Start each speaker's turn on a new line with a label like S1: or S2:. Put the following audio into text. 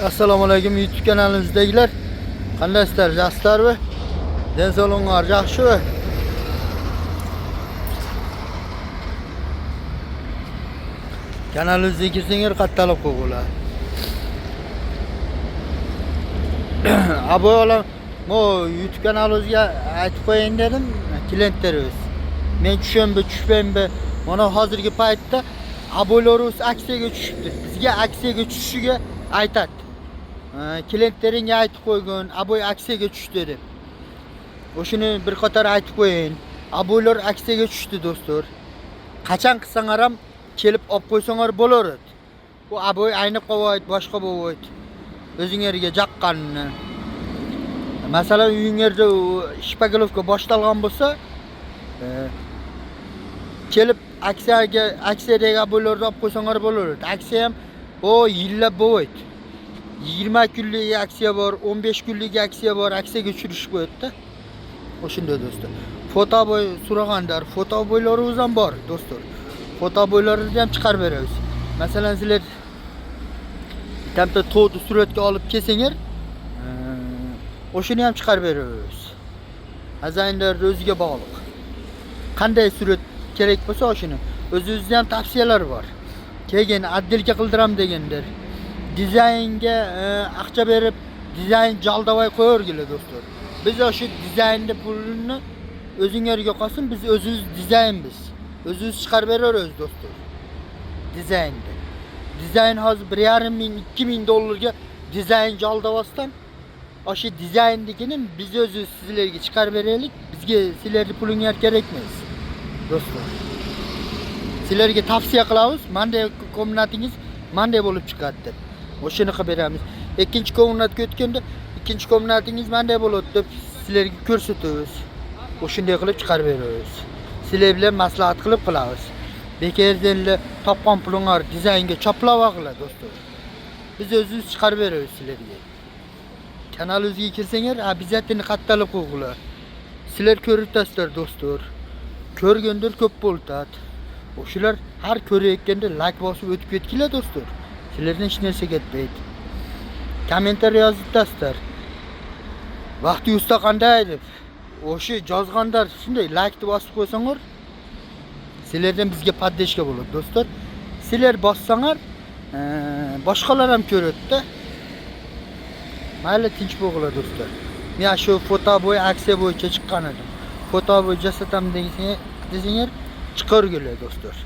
S1: Assalomu alaykum YouTube kanalimizdagilar. Qandaysizlar, yaxshilarmi? Denso'linglar yaxshimi? Kanalimizga kirsanglar qattalab qo'yinglar. Abo'lar, mo YouTube kanalimizga aytib qo'ying dedim, klientlarimiz. Men tushmaymi? Mana hozirgi paytda abo'larimiz aksiyaga tushibdi. Bizga aksiyaga tushishiga aytadi. Klientlaringga aytib qo'ygun, abo'y aksiyaga tushdi deb. O'shuni bir qator aytib qo'ying. Abo'lar aksiyaga tushdi do'stlar. Qachon qilsangiz ham kelib olib qo'ysangiz bo'lardi. Bu abo'y aynib qo'yadi, boshqa bo'ladi. O'zingizga jaqqanni. Masalan, uyingizda shpagilovka boshtalgan bo'lsa, kelib aksiyadagi abo'ylarni olib qo'ysangiz bo'lardi. Aksiya ham yillab bo'ladi. 20 kunlik aksiya bor, 15 kunlik aksiya bor, aksiyaga tushirish qo'yadi-da. O'shunda do'stlar. Fotobo'y so'raganlar, fotobo'ylarimiz ham bor do'stlar. Fotobo'ylarni ham chiqarib beramiz. Masalan, sizlar bitta to'g'ri suratga olib kelsangiz, o'shini ham chiqarib beramiz. Azayinlar o'ziga bog'liq. Qanday surat kerak bo'lsa o'shini. O'zingizda ham tavsiyalar bor. Keyin addelga qildiram deganlar. Dizaynga aqcha berib, dizayn jaldavay qo'yargilar do'stlar. Biz o'sha dizaynni pulini o'zingizga qolsin, biz o'zimiz dizaynmiz. O'zimiz chiqarib beramiz do'stlar. Dizaynni. Dizayn hozir 1,5 ming, 2 ming dollarga dizayn jaldavasdan o'sha dizaynnikini biz o'zimiz sizlarga chiqarib beraylik. Bizga sizlarning pulingiz kerak emas. Do'stlar. Sizlarga tavsiya qilamiz, menday komnatingiz menday bo'lib chiqadi deb. O'shini qilib beramiz. Ikkinchi komnatga o'tganda, ikkinchi komnatingiz menday bo'ladi deb sizlarga ko'rsatamiz. O'shunday qilib chiqarib beramiz. Sizlar bilan maslahat qilib qilamiz. Bekerdan topgan pulinglar dizaynga choplab olinglar do'stlar. Biz o'zimiz chiqarib beramiz sizlarga. Kanalimizga kirsanglar, обязательно qattalab qo'yinglar. Sizlar ko'rib taslar do'stlar. Ko'rgandir ko'p bo'ladi. O'shalar har ko'rayotganda like bosib o'tib ketginglar do'stlar. Sizlardan hech narsa ketmaydi. Kommentariy yozib taslar. Vaqti usta qanday deb. O'sha yozganlar shunday like deb bosib qo'ysangiz, sizlardan bizga poddeshka bo'ladi do'stlar. Sizlar bossangiz, boshqalar ham ko'radi-da. Mayli tinch bo'linglar do'stlar. Men shu fotobo'y aksiya bo'yicha chiqqan edim. Fotobo'y jasatam desangiz, chiqargilar do'stlar.